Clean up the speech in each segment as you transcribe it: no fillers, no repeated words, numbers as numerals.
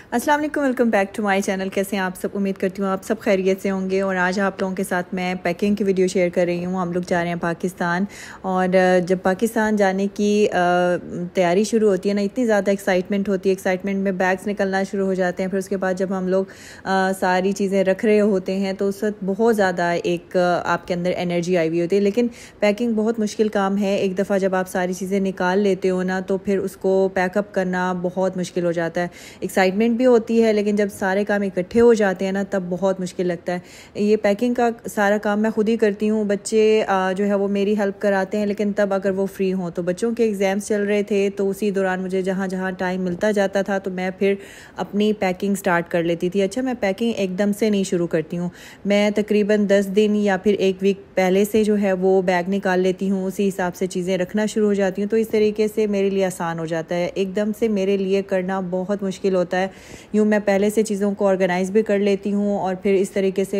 अस्सलाम वालेकुम, welcome back to my channel. कैसे हैं आप सब? उम्मीद करती हूँ आप सब खैरियत से होंगे। और आज आप लोगों के साथ मैं पैकिंग की वीडियो शेयर कर रही हूँ। हम लोग जा रहे हैं पाकिस्तान, और जब पाकिस्तान जाने की तैयारी शुरू होती है ना, इतनी ज़्यादा एक्साइटमेंट होती है। एक्साइटमेंट में बैग्स निकलना शुरू हो जाते हैं। फिर उसके बाद जब हम लोग सारी चीज़ें रख रहे होते हैं तो उस वक्त बहुत ज़्यादा एक आपके अंदर एनर्जी आई हुई होती है। लेकिन पैकिंग बहुत मुश्किल काम है। एक दफ़ा जब आप सारी चीज़ें निकाल लेते हो ना, तो फिर उसको पैकअप करना बहुत मुश्किल हो जाता है। एक्साइटमेंट भी होती है, लेकिन जब सारे काम इकट्ठे हो जाते हैं ना, तब बहुत मुश्किल लगता है। ये पैकिंग का सारा काम मैं खुद ही करती हूँ। बच्चे जो है वो मेरी हेल्प कराते हैं, लेकिन तब अगर वो फ्री हों। तो बच्चों के एग्ज़ाम्स चल रहे थे, तो उसी दौरान मुझे जहाँ जहाँ टाइम मिलता जाता था तो मैं फिर अपनी पैकिंग स्टार्ट कर लेती थी। अच्छा, मैं पैकिंग एकदम से नहीं शुरू करती हूँ। मैं तकरीबन 10 दिन या फिर एक वीक पहले से जो है वो बैग निकाल लेती हूँ। उसी हिसाब से चीज़ें रखना शुरू हो जाती हूँ। तो इस तरीके से मेरे लिए आसान हो जाता है। एकदम से मेरे लिए करना बहुत मुश्किल होता है। यूँ मैं पहले से चीज़ों को ऑर्गेनाइज़ भी कर लेती हूँ, और फिर इस तरीके से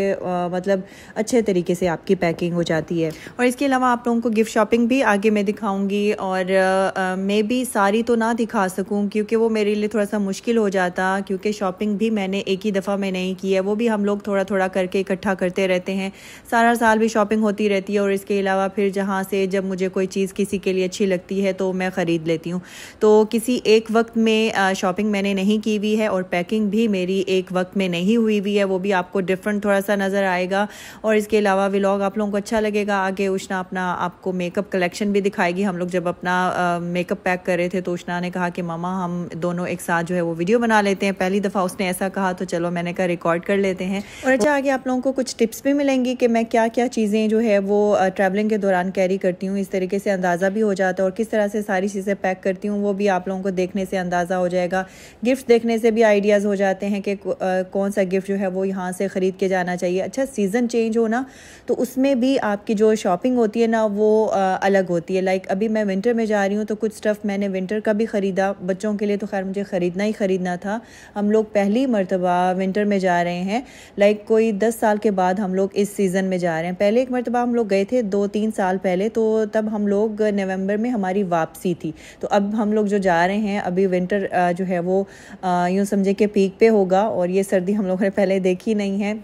मतलब अच्छे तरीके से आपकी पैकिंग हो जाती है। और इसके अलावा आप लोगों को गिफ्ट शॉपिंग भी आगे मैं दिखाऊंगी, और मैं भी सारी तो ना दिखा सकूँ क्योंकि वो मेरे लिए थोड़ा सा मुश्किल हो जाता, क्योंकि शॉपिंग भी मैंने एक ही दफ़ा में नहीं की है। वो भी हम लोग थोड़ा थोड़ा करके इकट्ठा करते रहते हैं। सारा साल भी शॉपिंग होती रहती है। और इसके अलावा फिर जहाँ से जब मुझे कोई चीज़ किसी के लिए अच्छी लगती है तो मैं ख़रीद लेती हूँ। तो किसी एक वक्त में शॉपिंग मैंने नहीं की हुई है, और पैकिंग भी मेरी एक वक्त में नहीं हुई हुई है। वो भी आपको डिफरेंट थोड़ा सा नज़र आएगा। और इसके अलावा व्लॉग आप लोगों को अच्छा लगेगा। आगे उष्णा अपना आपको मेकअप कलेक्शन भी दिखाएगी। हम लोग जब अपना मेकअप पैक कर रहे थे तो उष्णा ने कहा कि मामा हम दोनों एक साथ जो है वो वीडियो बना लेते हैं। पहली दफ़ा उसने ऐसा कहा, तो चलो मैंने कहा रिकॉर्ड कर लेते हैं। और अच्छा, आगे आप लोगों को कुछ टिप्स भी मिलेंगी कि मैं क्या क्या चीज़ें जो है वो ट्रैवलिंग के दौरान कैरी करती हूँ। इस तरीके से अंदाज़ा भी हो जाता है, और किस तरह से सारी चीज़ें पैक करती हूँ वो भी आप लोगों को देखने से अंदाज़ा हो जाएगा। गिफ्ट देखने से भी आइडियाज़ हो जाते हैं कि कौन सा गिफ्ट जो है वो यहाँ से ख़रीद के जाना चाहिए। अच्छा, सीज़न चेंज हो ना, तो उसमें भी आपकी जो शॉपिंग होती है ना वो अलग होती है। लाइक अभी मैं विंटर में जा रही हूँ, तो कुछ स्टफ़ मैंने विंटर का भी ख़रीदा। बच्चों के लिए तो खैर मुझे ख़रीदना ही ख़रीदना था। हम लोग पहली मरतबा विंटर में जा रहे हैं। लाइक कोई 10 साल के बाद हम लोग इस सीज़न में जा रहे हैं। पहले एक मरतबा हम लोग गए थे 2-3 साल पहले, तो तब हम लोग नवंबर में हमारी वापसी थी। तो अब हम लोग जो जा रहे हैं अभी विंटर जो है वो यूँ समझे कि पीक पे होगा। और ये सर्दी हम लोगों ने पहले देखी नहीं है,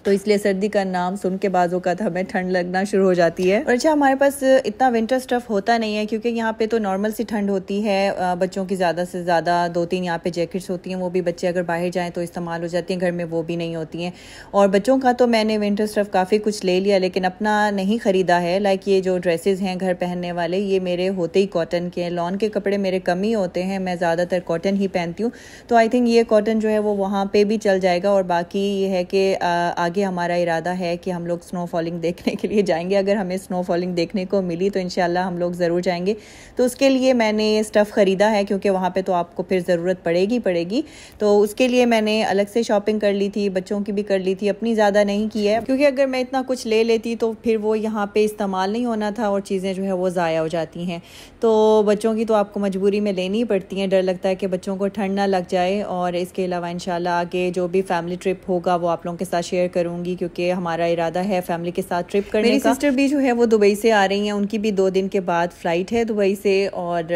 तो इसलिए सर्दी का नाम सुन के बाज़ों का हमें ठंड लगना शुरू हो जाती है। और अच्छा, हमारे पास इतना विंटर स्टफ़ होता नहीं है, क्योंकि यहाँ पे तो नॉर्मल सी ठंड होती है। बच्चों की ज़्यादा से ज़्यादा 2-3 यहाँ पे जैकेट्स होती हैं। वो भी बच्चे अगर बाहर जाएँ तो इस्तेमाल हो जाती हैं, घर में वो भी नहीं होती हैं। और बच्चों का तो मैंने विंटर स्टफ़ काफ़ी कुछ ले लिया, लेकिन अपना नहीं ख़रीदा है। लाइक ये जो ड्रेसेस हैं घर पहनने वाले, ये मेरे होते ही कॉटन के हैं। लॉन के कपड़े मेरे कम ही होते हैं, मैं ज़्यादातर कॉटन ही पहनती हूँ। तो आई थिंक ये कॉटन जो है वो वहाँ पर भी चल जाएगा। और बाकी ये है कि आगे हमारा इरादा है कि हम लोग स्नो फॉलिंग देखने के लिए जाएंगे। अगर हमें स्नो फॉलिंग देखने को मिली तो इंशाल्लाह हम लोग ज़रूर जाएंगे। तो उसके लिए मैंने ये स्टफ़ ख़रीदा है, क्योंकि वहाँ पे तो आपको फिर ज़रूरत पड़ेगी। तो उसके लिए मैंने अलग से शॉपिंग कर ली थी, बच्चों की भी कर ली थी, अपनी ज़्यादा नहीं की है, क्योंकि अगर मैं इतना कुछ ले लेती तो फिर वो यहाँ पर इस्तेमाल नहीं होना था और चीज़ें जो है वो ज़ाया हो जाती हैं। तो बच्चों की तो आपको मजबूरी में लेनी ही पड़ती हैं। डर लगता है कि बच्चों को ठंड ना लग जाए। और इसके अलावा इंशाल्लाह आगे जो भी फैमिली ट्रिप होगा वो आप लोगों के साथ शेयर करूँगी, क्योंकि हमारा इरादा है फैमिली के साथ ट्रिप करने का। मेरी सिस्टर भी जो है वो दुबई से आ रही हैं। उनकी भी 2 दिन के बाद फ़्लाइट है दुबई से, और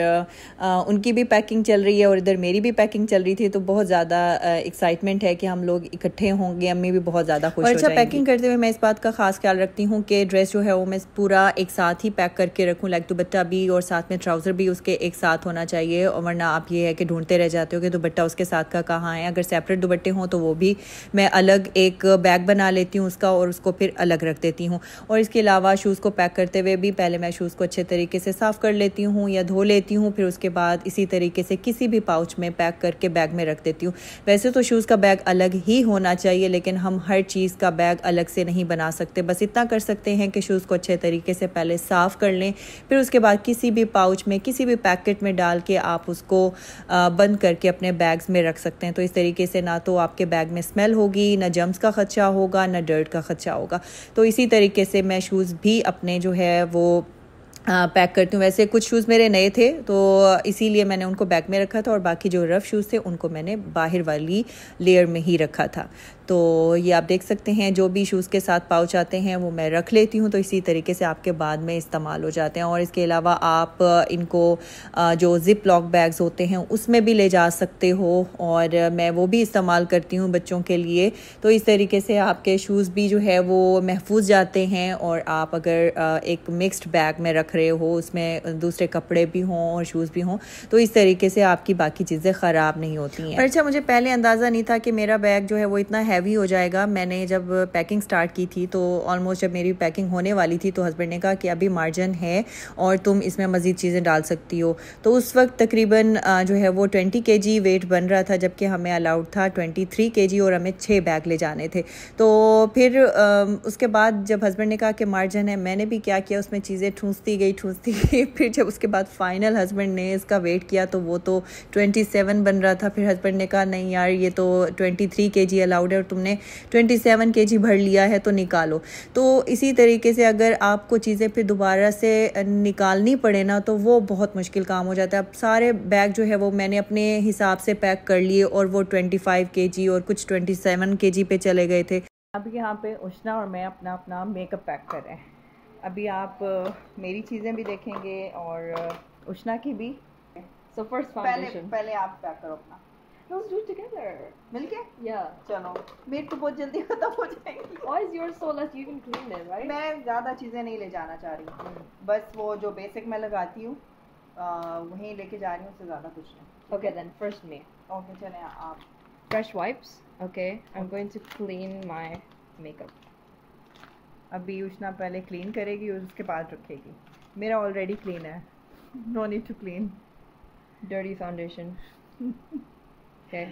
उनकी भी पैकिंग चल रही है और इधर मेरी भी पैकिंग चल रही थी। तो बहुत ज़्यादा एक्साइटमेंट है कि हम लोग इकट्ठे होंगे। अम्मी भी बहुत ज़्यादा खुश हो जाएंगी। अच्छा, पैकिंग करते हुए मैं इस बात का खास ख्याल रखती हूँ कि ड्रेस जो है वो मैं पूरा एक साथ ही पैक करके रखूँ। लाइक दुपट्टा भी और साथ में ट्राउज़र भी उसके एक साथ होना चाहिए। और वरना आप ये है कि ढूंढते रह जाते हो कि दुपट्टा उसके साथ का कहाँ है। अगर सेपरेट दुपट्टे हों तो वो भी मैं अलग एक बैग बना लेती हूँ उसका, और उसको फिर अलग रख देती हूँ। और इसके अलावा शूज़ को पैक करते हुए भी पहले मैं शूज़ को अच्छे तरीके से साफ़ कर लेती हूँ या धो लेती हूँ। फिर उसके बाद इसी तरीके से किसी भी पाउच में पैक करके बैग में रख देती हूँ। वैसे तो शूज़ का बैग अलग ही होना चाहिए, लेकिन हम हर चीज़ का बैग अलग से नहीं बना सकते। बस इतना कर सकते हैं कि शूज़ को अच्छे तरीके से पहले साफ़ कर लें, फिर उसके बाद किसी भी पाउच में किसी भी पैकेट में डाल के आप उसको बंद करके अपने बैग्स में रख सकते हैं। तो इस तरीके से ना तो आपके बैग में स्मेल होगी, ना जम्स का खदशा होगा, ना डर्ट का खदशा होगा। तो इसी तरीके से मैं शूज़ भी अपने जो है वो पैक करती हूँ। वैसे कुछ शूज़ मेरे नए थे तो इसीलिए मैंने उनको बैग में रखा था और बाकी जो रफ़ शूज़ थे उनको मैंने बाहर वाली लेयर में ही रखा था। तो ये आप देख सकते हैं जो भी शूज़ के साथ पाउच आते हैं वो मैं रख लेती हूँ, तो इसी तरीके से आपके बाद में इस्तेमाल हो जाते हैं। और इसके अलावा आप इनको जो ज़िप लॉक बैग्स होते हैं उसमें भी ले जा सकते हो, और मैं वो भी इस्तेमाल करती हूँ बच्चों के लिए। तो इस तरीके से आपके शूज़ भी जो है वो महफूज जाते हैं, और आप अगर एक मिक्स्ड बैग में रख रहे हो उसमें दूसरे कपड़े भी हों और शूज़ भी हों, तो इस तरीके से आपकी बाकी चीज़ें ख़राब नहीं होती हैं। अच्छा, मुझे पहले अंदाज़ा नहीं था कि मेरा बैग जो है वो इतना हैवी हो जाएगा। मैंने जब पैकिंग स्टार्ट की थी तो ऑलमोस्ट जब मेरी पैकिंग होने वाली थी तो हस्बैंड ने कहा कि अभी मार्जिन है और तुम इसमें मज़ीद चीज़ें डाल सकती हो। तो उस वक्त तकरीबन जो है वो 20 kg वेट बन रहा था, जबकि हमें अलाउड था 23 kg और हमें 6 बैग ले जाने थे। तो फिर उसके बाद जब हस्बैंड ने कहा कि मार्जिन है, मैंने भी क्या किया, उसमें चीज़ें ठूंसती गई। फिर जब उसके बाद फाइनल हस्बैंड ने इसका वेट किया तो वो तो 27 बन रहा था। फिर हस्बैंड ने कहा नहीं यार, ये तो 23 kg अलाउड है और तुमने 27 kg भर लिया है तो निकालो। तो इसी तरीके से अगर आपको चीज़ें फिर दोबारा से निकालनी पड़े ना तो वो बहुत मुश्किल काम हो जाता है। अब सारे बैग जो है वो मैंने अपने हिसाब से पैक कर लिए और वो 25 kg और कुछ 27 kg पे चले गए थे। अब यहाँ पे उष्णा और मैं अपना अपना मेकअप पैक कर रहे हैं। अभी आप मेरी चीज़ें भी देखेंगे और उष्णा की भी। So first foundation. पहले आप पैक करो अपना। Let's do it together. मिलके? Yeah. चलो, मेरी तो बहुत जल्दी खत्म हो जाएगी। Why is yours so less? You can clean it, right? मैं ज़्यादा चीज़ें नहीं ले जाना चाह रही, बस वो जो बेसिक मैं लगाती हूँ वहीं लेके जा रही हूँ, उससे ज़्यादा कुछ नहीं। Okay, then first me. Okay, चलें आप। Fresh wipes. Okay, I'm going to clean my makeup. अभी उष्णा पहले क्लीन करेगी और उसके बाद रखेगी। मेरा ऑलरेडी क्लीन है, no need to clean. Dirty foundation. Okay.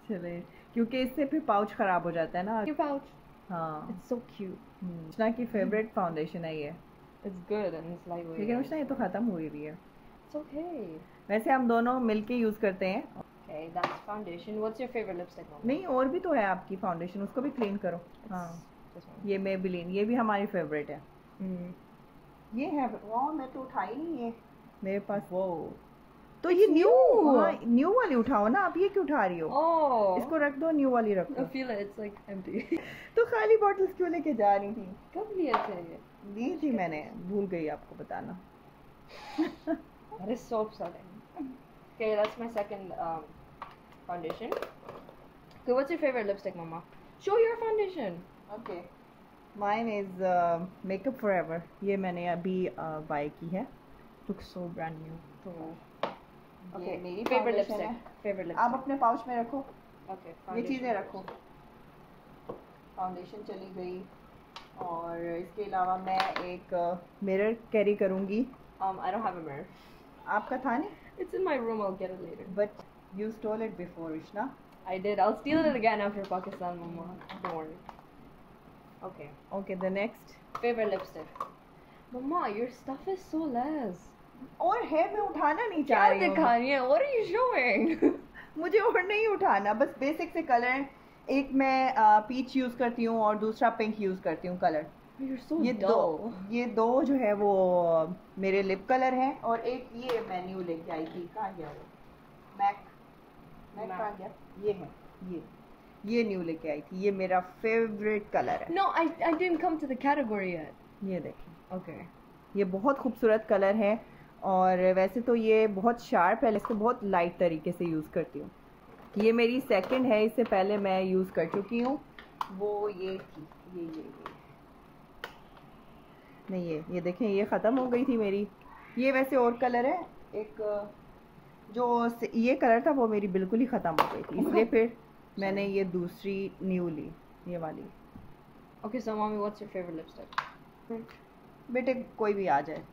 चले, क्योंकि इससे फिर पाउच ख़राब हो जाता है ना। Your pouch. हाँ, It's so cute. उष्णा की फेवरेट फाउंडेशन है ये। It's good and it's lightweight. लेकिन उष्णा ये तो ख़त्म हुई भी है। It's okay. वैसे हम दोनों मिलके यूज़ करते हैं। Okay, that's foundation. What's your favorite lipstick? Mama? नहीं, और भी तो है आपकी फाउंडेशन, उसको भी क्लीन करो। हाँ, This one. ये मेबेलिन, ये भी हमारी फेवरेट है। ये है वो, मैं तो उठाई नहीं है मेरे पास। वो तो ये न्यू वाली उठाओ ना, आप ये क्यों उठा रही हो? Oh. इसको रख दो, न्यू वाली रखो। I feel it. It's like empty. तो खाली बॉटल्स क्यों लेके जा रही थी? कब लिए थे ये? दी थी मैंने, भूल गई आपको बताना। That is so upsetting. Okay, that's my second foundation. Okay, what's your favorite lipstick, Mama? Show your foundation. Okay, mine is makeup forever. ये मैंने अभी बाय की है। Looks so brand new. तो Okay, मेरी favorite foundation lipstick. है। Favorite lipstick. आप अपने पाउच में रखो, Okay. ये Foundation. चीज़ें रखो। फाउंडेशन चली गई, और इसके अलावा मैं एक मिरर कैरी करूँगी। I don't have a mirror. आपका था नहीं? It's in my room. I'll get it later. But you stole it before, Ishna. I did. I'll steal it again after Pakistan, Mama. Don't worry. Okay. Okay, the next. Favorite lipstick. Mama, your stuff is so less. और है, मैं उठाना नहीं क्या चाह रही हूँ। दिखानी है? What are you showing? मुझे और नहीं उठाना, बस बेसिक से कलर। एक मैं पीच यूज़ करती हूँ और दूसरा पिंक यूज़ करती हूँ कलर। You're so ये dull. ये दो जो है वो मेरे लिप कलर हैं, और एक ये मैं न्यू लेके आई थी। कहाँ गया वो? मैक कहाँ गया? ये है, ये न्यू लेके आई थी। ये मेरा फेवरेट कलर है। No, I didn't come to the category yet. ये देखें, Okay. ये बहुत खूबसूरत कलर है, और वैसे तो ये बहुत शार्प है, इसको बहुत लाइट तरीके से यूज़ करती हूँ। ये मेरी सेकंड है, इससे पहले मैं यूज़ कर चुकी हूँ। वो ये थी, ये नहीं, ये देखें, ये ख़त्म हो गई थी मेरी। ये वैसे और कलर है, एक जो ये कलर था वो मेरी बिल्कुल ही ख़त्म हो गई थी, इसलिए फिर मैंने ये दूसरी न्यू ली, ये वाली। Okay, so mommy, what's your favorite lipstick? बेटे कोई भी आ जाए।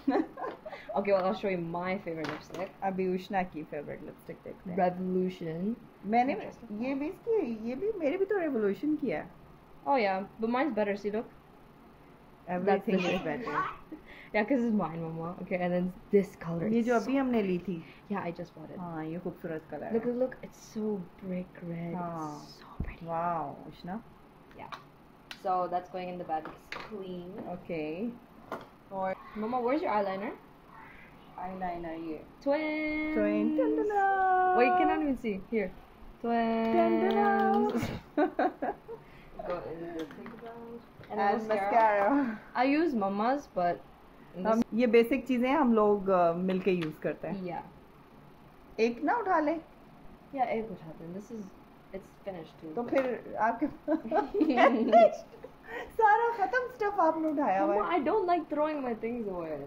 Okay, well, I'll show you my favorite lipstick. अभी उष्णा की फेवरेट लिपस्टिक देखते हैं। Revolution. मैंने ये भी इसकी, ये भी मेरे भी तो रेवोल्यूशन की है। Oh yeah, but mine's better. See, look. Everything That's the is better. Yeah, because it's mine, Mama. Okay, and then this color. ये is जो so- अभी हमने ली थी, Yeah, I just bought it. हाँ, ये खूबसूरत कलर Look, है। look, it's so brick red. हाँ। It's so pretty. Wow Ushana. Yeah. So that's going in the bag. It's clean. Okay, और Mama, where's your eyeliner? eyeliner ये Twins. Twin. Wait, cannot even see. Here. Twins. Go in the pink brows. and mascara. I use Mama's, but हम ये basic चीजें हम लोग मिलके use करते हैं. yeah. एक ना उठा ले Yeah, एक उठाते हैं. This is it's finished too. तो फिर आपके सारा खत्म स्टफ आपने उठाया हुआ Mama, है. I don't like throwing my things away.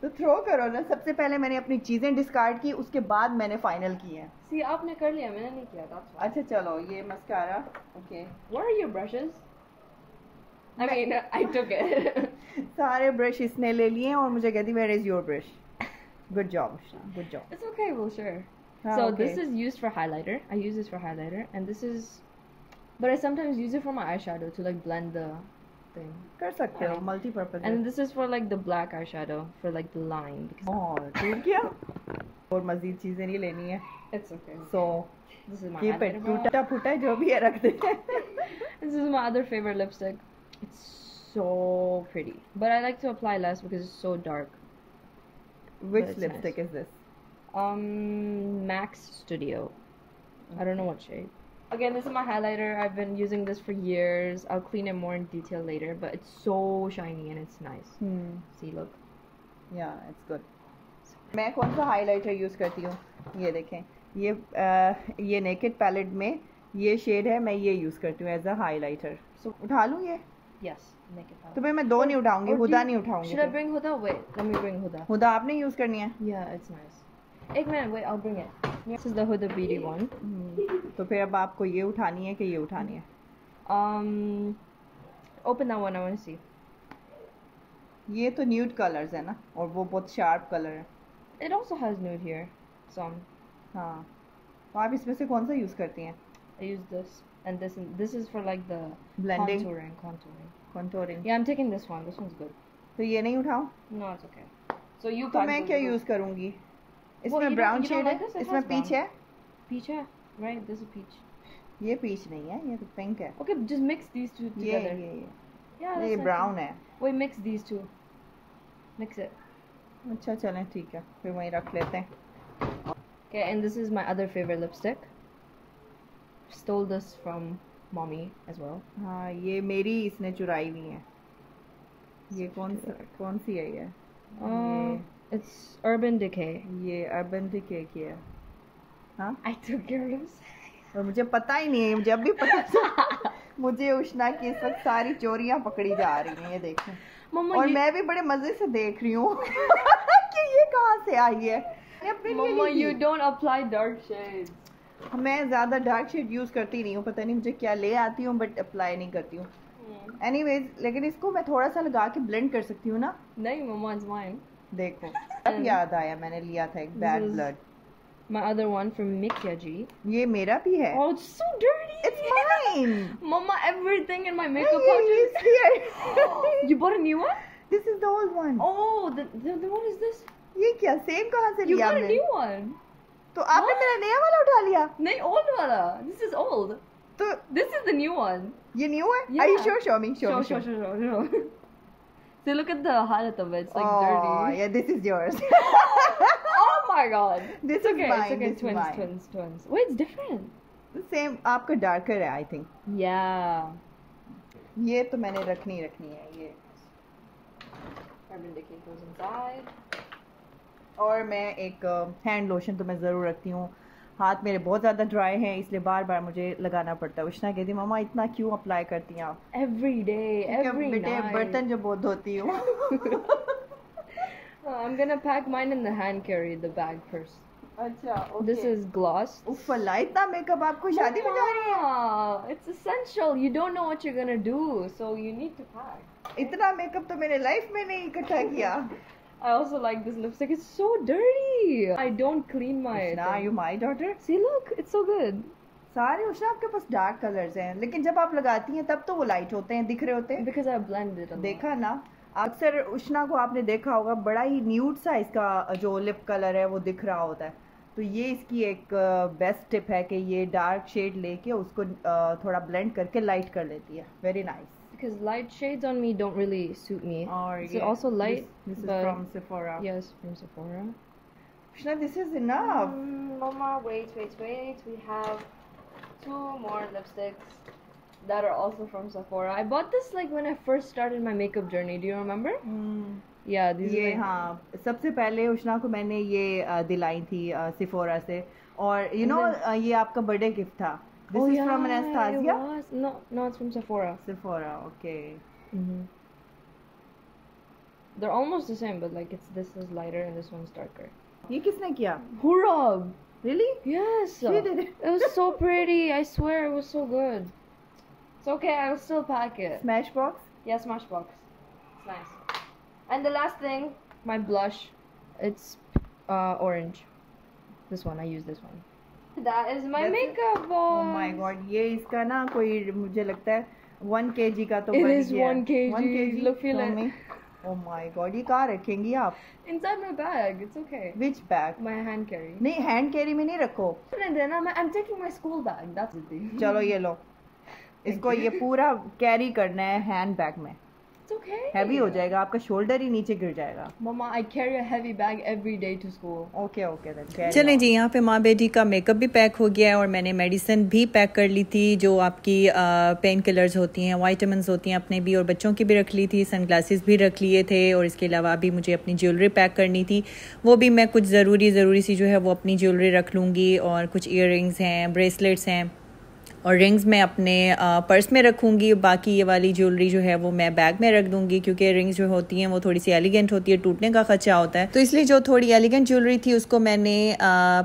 तो थ्रो करो ना. सबसे पहले मैंने अपनी चीजें डिस्कार्ड की, उसके बाद मैंने फाइनल की है. See, आपने कर लिया, मैंने नहीं किया. That's why. अच्छा चलो ये mascara. Okay Where are your brushes? I mean, I took it. सारे ब्रश इसने ले लिए और मुझे कहती where is your brush. Good job good job. It's okay, we'll share. हाँ, So okay. this is used for highlighter. I use this for highlighter, and this is, but I sometimes use it for my eyeshadow to like blend the thing. कर सकते हो multipurpose. And this is for like the black eyeshadow for like the line. Because और ठीक क्या और मजीद चीजें नहीं लेनी है. it's okay. So This is my keep it. highlighter brush. टूटा फूटा जो भी है रख दे. This is my other favorite lipstick. It's so pretty, but I like to apply less because it's so dark. Which it's lipstick is this? Max Studio. I don't know what shade. Again, this is my highlighter. I've been using this for years. I'll clean it more in detail later, but it's so shiny and it's nice. See, look. Yeah, it's good. मैं कौन सा highlighter use करती हूँ ये देखें. ये naked palette में ये शेड है. मैं ये यूज करती हूँ एज अ हाइलाइटर. सो उठा लूँ ये. Yes, make it. तो मैं दो नहीं उठाऊंगी. Or do हुदा you- नहीं उठाऊंगी. Should I bring Huda? Wait, let me bring Huda. हुदा आपने यूज करनी है. Yeah, it's nice. एक minute, wait, I'll bring it. This is the Huda Beauty one. तो फिर अब आपको ये उठानी है कि ये उठानी है. Open that one. I want to see. ये तो न्यूड कलर्स है ना और वो बहुत शार्प कलर है. It also has nude here. Some. हाँ तो आप इसमें से कौन सा यूज करती हैं. I use this and this. And this is for like the Blending. contouring. Contouring. Yeah, I'm taking this one. This one's good. तो ये नहीं उठाऊं. No, it's okay. So you. तो can't मैं do क्या this. यूज करूंगी. Well, इसमें you don't- brown you don't shade like है. this? It इसमें has पीच brown. है. Peach, yeah? Right? This is peach. ये पीच नहीं है. ये तो पिंक है. Okay, just mix these two ये together. ये Yeah, that's ये nice. ब्राउन है. Wait, mix these two. Mix it. अच्छा चलें ठीक है फिर वहीं रख लेते हैं. Okay, and this is my other favorite lipstick. Stole this from mommy as well. हाँ ये मेरी इसने चुराई हुई है. ये कौन सी है ये. It's Urban Decay. ये अर्बन डिके की है. हाँ I took your lipstick. और मुझे पता ही नहीं है. मुझे अब भी पता चला. मुझे उष्णा की इस वक्त सारी चोरियां पकड़ी जा रही हैं. ये देखें. Mama, और मैं भी बड़े मजे से देख रही हूँ कि ये कहाँ से आई है. ये अपने लिए Mama, ली you थी. don't apply dark shades. मैं ज्यादा डार्क शेड यूज करती नहीं हूँ. पता नहीं मुझे क्या ले आती हूँ बट अप्लाई नहीं करती हूँ. एनीवेज लेकिन इसको मैं थोड़ा सा लगा के ब्लेंड कर सकती हूँ ना. नहीं, Mama, it's mine. देखो अब याद आया मैंने लिया था एक bad This is- blood. My other one from Mikyaji. ये मेरा भी है. Oh, it's so dirty. It's mine. Mama, everything in my Hey, makeup it's pouches. here. You bought a new one? This is the old one. Oh, the what is this? ये क्या same कहाँ से You लिया got a हमने. new one. तो आपने मेरा नया वाला उठा लिया. नहीं, old wala. This is old. तो This is the new one. ये न्यू है. Yeah. Are you sure? Show me. Show me. Show. See, look at the highlight of it. It's like Oh dirty. yeah, this is yours. Oh my god. This It's is okay. mine. It's okay. This is mine. Twins. Wait, it's different. Same आपका darker है I think. Yeah. ये तो मैंने रखनी है ये. Urban Decay goes inside. और मैं एक हैंड लोशन तो मैं ज़रूर रखती हूँ. हाथ मेरे बहुत ज़्यादा ड्राई हैं इसलिए बार बार मुझे लगाना पड़ता है. उष्णा कहती मामा इतना क्यों अप्लाई करती हैं आप. Every day, every बेटे night. बर्तन जो बहुत धोती हूँ. I'm gonna pack mine in the hand carry, the bag first. अच्छा This is gloss. उफ अल्लाह इतना मेकअप आपको शादी में जा रही है. Mama, it's essential. You don't know what you're gonna do, so you need to pack. इतना मेकअप तो मैंने लाइफ में नहीं इकट्ठा किया. I also like this lipstick. It's so dirty. I don't clean my. Ushana thing. you my daughter. See, look, it's so good. सारे उष्णा आपके पास dark colours हैं लेकिन जब आप लगाती हैं तब तो वो लाइट होते हैं दिख रहे होते हैं. Because I blend it a lot. देखा ना. अक्सर उष्णा को आपने देखा होगा बड़ा ही न्यूड सा इसका जो लिप कलर है वो दिख रहा होता है. तो ये इसकी एक बेस्ट टिप है कि ये डार्क शेड लेके उसको थोड़ा ब्लेंड करके लाइट कर लेती है. Very nice. because light shades on me don't really suit me. Or It's also light. This is but from Sephora. yes, from Sephora. Krishna, this is enough. Mama, wait. We have 2 more lipsticks that are also from Sephora. I bought this like when I first started my makeup journey. Do you remember? Yeah, these ये are like, हाँ, सबसे पहले उष्णा को मैंने ये दिलाई थी सिफोरा से, और you know ये आपका बर्थडे गिफ्ट था. This is from Anastasia. It was. No, it's from Sephora. Sephora, okay. They're almost the same, but like this is lighter and this one's darker. ये किसने किया? Hurrah! Really? Yes. She did it. It was so pretty. I swear it was so good. It's okay. I will still pack it. Smashbox. Yeah, Smashbox. It's nice. And the last thing, my blush. It's orange. This one. I use this one. That is my makeup box. Oh my god, ये इसका ना कोई मुझे लगता है 1 kg का तो It बन is गया. 1 kg. 1 kg. Look, feel it. Mummy. Oh my god, ये कहाँ रखेंगी आप? Inside my bag. It's okay. Which bag? My hand carry. नहीं, hand carry में नहीं रखो. I'm taking my school bag. That's the thing. चलो ये लो. इसको ये पूरा कैरी करना है हैंड बैग में. It's okay. हैवी हो जाएगा, आपका शोल्डर ही नीचे गिर जाएगा. Mama, I carry a heavy bag every day to school. Okay then. चलें जी, यहाँ पे माँ बेटी का मेकअप भी पैक हो गया है और मैंने मेडिसिन भी पैक कर ली थी, जो आपकी पेन किलर्स होती हैं, वाइटामिन्स होती हैं, अपने भी और बच्चों की भी रख ली थी. सनग्लासेस भी रख लिए थे और इसके अलावा भी मुझे अपनी ज्वेलरी पैक करनी थी. वो भी मैं कुछ ज़रूरी सी जो है वो अपनी ज्वेलरी रख लूँगी, और कुछ ईयररिंग्स हैं, ब्रेसलेट्स हैं और रिंग्स मैं अपने पर्स में रखूँगी. बाकी ये वाली ज्वेलरी जो है वो मैं बैग में रख दूँगी, क्योंकि रिंग्स जो होती हैं वो थोड़ी सी एलिगेंट होती है, टूटने का खर्चा होता है. तो इसलिए जो थोड़ी एलिगेंट ज्वेलरी थी उसको मैंने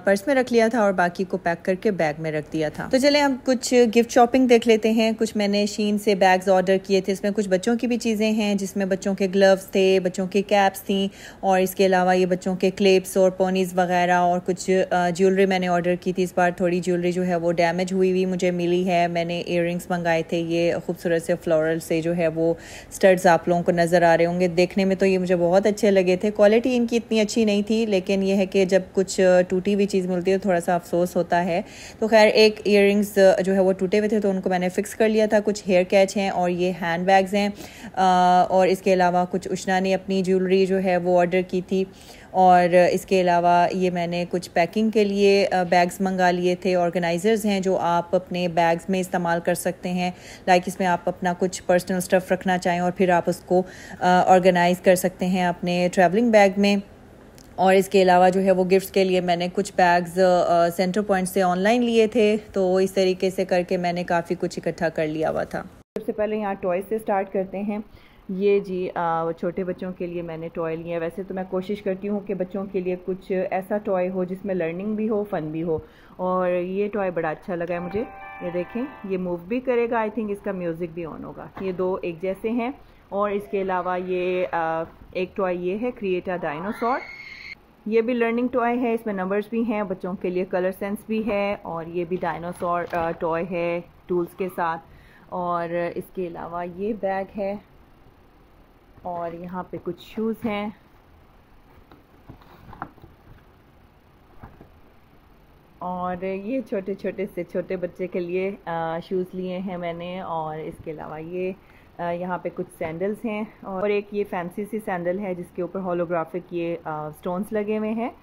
पर्स में रख लिया था और बाकी को पैक करके बैग में रख दिया था. तो चले हम कुछ गिफ्ट शॉपिंग देख लेते हैं. कुछ मैंने शीन से बैग्स ऑर्डर किए थे. इसमें कुछ बच्चों की भी चीज़ें हैं, जिसमें बच्चों के ग्लव्स थे, बच्चों के कैप्स थी, और इसके अलावा ये बच्चों के क्लिप्स और पोनीज वगैरह, और कुछ ज्वेलरी मैंने ऑर्डर की थी. इस बार थोड़ी ज्वेलरी जो है वो डैमेज हुई मुझे मिली है. मैंने ईयररिंग्स मंगाए थे, ये खूबसूरत से फ्लोरल से जो है वो स्टड्स आप लोगों को नज़र आ रहे होंगे. देखने में तो ये मुझे बहुत अच्छे लगे थे. क्वालिटी इनकी इतनी अच्छी नहीं थी, लेकिन ये है कि जब कुछ टूटी हुई चीज़ मिलती है तो थोड़ा सा अफसोस होता है. तो खैर एक ईयररिंग्स जो है वो टूटे हुए थे तो उनको मैंने फ़िक्स कर लिया था. कुछ हेयर कैच हैं और ये हैंड बैग्स हैं, और इसके अलावा कुछ उष्णा ने अपनी ज्वेलरी जो है वो ऑर्डर की थी. और इसके अलावा ये मैंने कुछ पैकिंग के लिए बैग्स मंगा लिए थे. ऑर्गेनाइज़र्स हैं जो आप अपने बैग्स में इस्तेमाल कर सकते हैं. लाइक इसमें आप अपना कुछ पर्सनल स्टफ़ रखना चाहें और फिर आप उसको ऑर्गेनाइज़ कर सकते हैं अपने ट्रैवलिंग बैग में. और इसके अलावा जो है वो गिफ्ट्स के लिए मैंने कुछ बैग्स सेंटर पॉइंट से ऑनलाइन लिए थे. तो इस तरीके से करके मैंने काफ़ी कुछ इकट्ठा कर लिया हुआ था. सबसे पहले यहाँ टॉय से स्टार्ट करते हैं. ये जी छोटे बच्चों के लिए मैंने टॉय लिए. वैसे तो मैं कोशिश करती हूँ कि बच्चों के लिए कुछ ऐसा टॉय हो जिसमें लर्निंग भी हो, फ़न भी हो, और ये टॉय बड़ा अच्छा लगा है मुझे. ये देखें, ये मूव भी करेगा. आई थिंक इसका म्यूज़िक भी ऑन होगा. ये 2 एक जैसे हैं. और इसके अलावा ये एक टॉय ये है क्रिएट अ डायनासोर. ये भी लर्निंग टॉय है. इसमें नंबर्स भी हैं, बच्चों के लिए कलर सेंस भी है, और ये भी डायनासोर टॉय है टूल्स के साथ. और इसके अलावा ये बैग है, और यहाँ पे कुछ शूज़ हैं. और ये छोटे से छोटे बच्चे के लिए शूज़ लिए हैं मैंने. और इसके अलावा ये यहाँ पे कुछ सैंडल्स हैं, और एक ये फैंसी सी सैंडल है जिसके ऊपर होलोग्राफिक ये स्टोन्स लगे हुए हैं.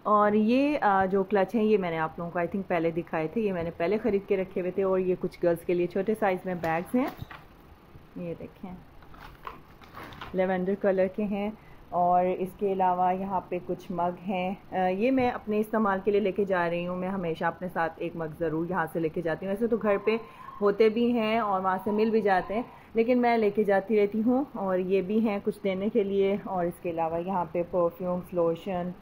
और ये जो क्लच हैं ये मैंने आप लोगों को आई थिंक पहले दिखाए थे. ये मैंने पहले ख़रीद के रखे हुए थे. और ये कुछ गर्ल्स के लिए छोटे साइज़ में बैग्स हैं. ये देखें, लेवेंडर कलर के हैं. और इसके अलावा यहाँ पे कुछ मग हैं. ये मैं अपने इस्तेमाल के लिए लेके जा रही हूँ. मैं हमेशा अपने साथ एक मग ज़रूर यहाँ से लेके जाती हूँ. वैसे तो घर पे होते भी हैं और वहाँ से मिल भी जाते हैं, लेकिन मैं लेके जाती रहती हूँ. और ये भी हैं कुछ देने के लिए. और इसके अलावा यहाँ पे परफ्यूम्स, लोशन,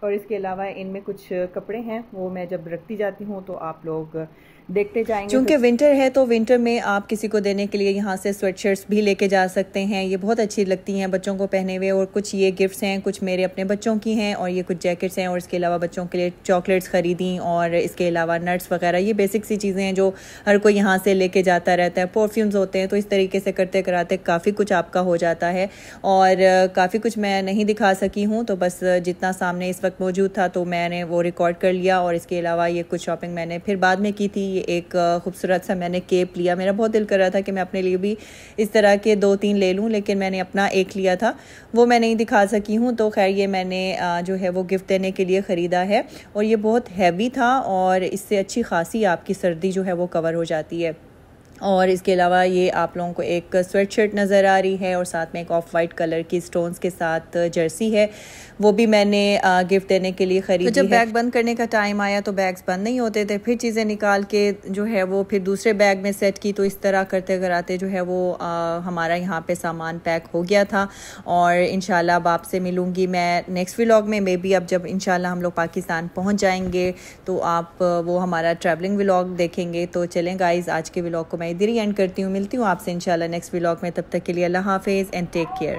और इसके अलावा इनमें कुछ कपड़े हैं, वो मैं जब रखती जाती हूँ तो आप लोग देखते जाएंगे. क्योंकि विंटर है तो विंटर में आप किसी को देने के लिए यहाँ से स्वेटशर्ट्स भी लेके जा सकते हैं. ये बहुत अच्छी लगती हैं बच्चों को पहने हुए. और कुछ ये गिफ्ट्स हैं, कुछ मेरे अपने बच्चों की हैं, और ये कुछ जैकेट्स हैं. और इसके अलावा बच्चों के लिए चॉकलेट्स ख़रीदी, और इसके अलावा नट्स वगैरह. ये बेसिक सी चीज़ें हैं जो हर कोई यहाँ से लेके जाता रहता है. परफ्यूम्स होते हैं. तो इस तरीके से करते कराते काफ़ी कुछ आपका हो जाता है. और काफ़ी कुछ मैं नहीं दिखा सकी हूँ, तो बस जितना सामने इस वक्त मौजूद था तो मैंने वो रिकॉर्ड कर लिया. और इसके अलावा ये कुछ शॉपिंग मैंने फिर बाद में की थी. ये एक खूबसूरत सा मैंने केप लिया। मेरा बहुत दिल कर रहा था कि मैं अपने लिए भी इस तरह के 2-3 ले लूँ, लेकिन मैंने अपना एक लिया था, वो मैं नहीं दिखा सकी हूँ। तो खैर ये मैंने जो है वो गिफ्ट देने के लिए ख़रीदा है और ये बहुत हैवी था और इससे अच्छी खासी आपकी सर्दी जो है वो कवर हो जाती है। और इसके अलावा ये आप लोगों को एक स्वेट शर्ट नज़र आ रही है और साथ में एक ऑफ वाइट कलर की स्टोन्स के साथ जर्सी है, वो भी मैंने गिफ्ट देने के लिए ख़रीदी। तो जब बैग बंद करने का टाइम आया तो बैग्स बंद नहीं होते थे, फिर चीज़ें निकाल के जो है वो फिर दूसरे बैग में सेट की। तो इस तरह करते कराते जो है वो हमारा यहाँ पे सामान पैक हो गया था। और इंशाल्लाह अब आपसे मिलूँगी मैं नेक्स्ट व्लॉग में। मे बी अब जब इंशाल्लाह हम लोग पाकिस्तान पहुँच जाएंगे तो आप वो हमारा ट्रैवलिंग व्लॉग देखेंगे। तो चलें गाइज़, आज के व्लॉग को मैं इधर ही एंड करती हूँ। मिलती हूँ आपसे इंशाल्लाह नेक्स्ट व्लॉग में। तब तक के लिए अल्लाह हाफिज़ एंड टेक केयर।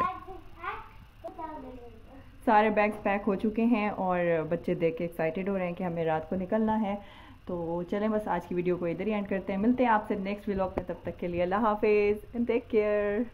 सारे बैग्स पैक हो चुके हैं और बच्चे देख के एक्साइटेड हो रहे हैं कि हमें रात को निकलना है। तो चलें बस आज की वीडियो को इधर ही एंड करते हैं। मिलते हैं आपसे नेक्स्ट व्लॉग में, तब तक के लिए अल्लाह हाफिज़ एंड टेक केयर।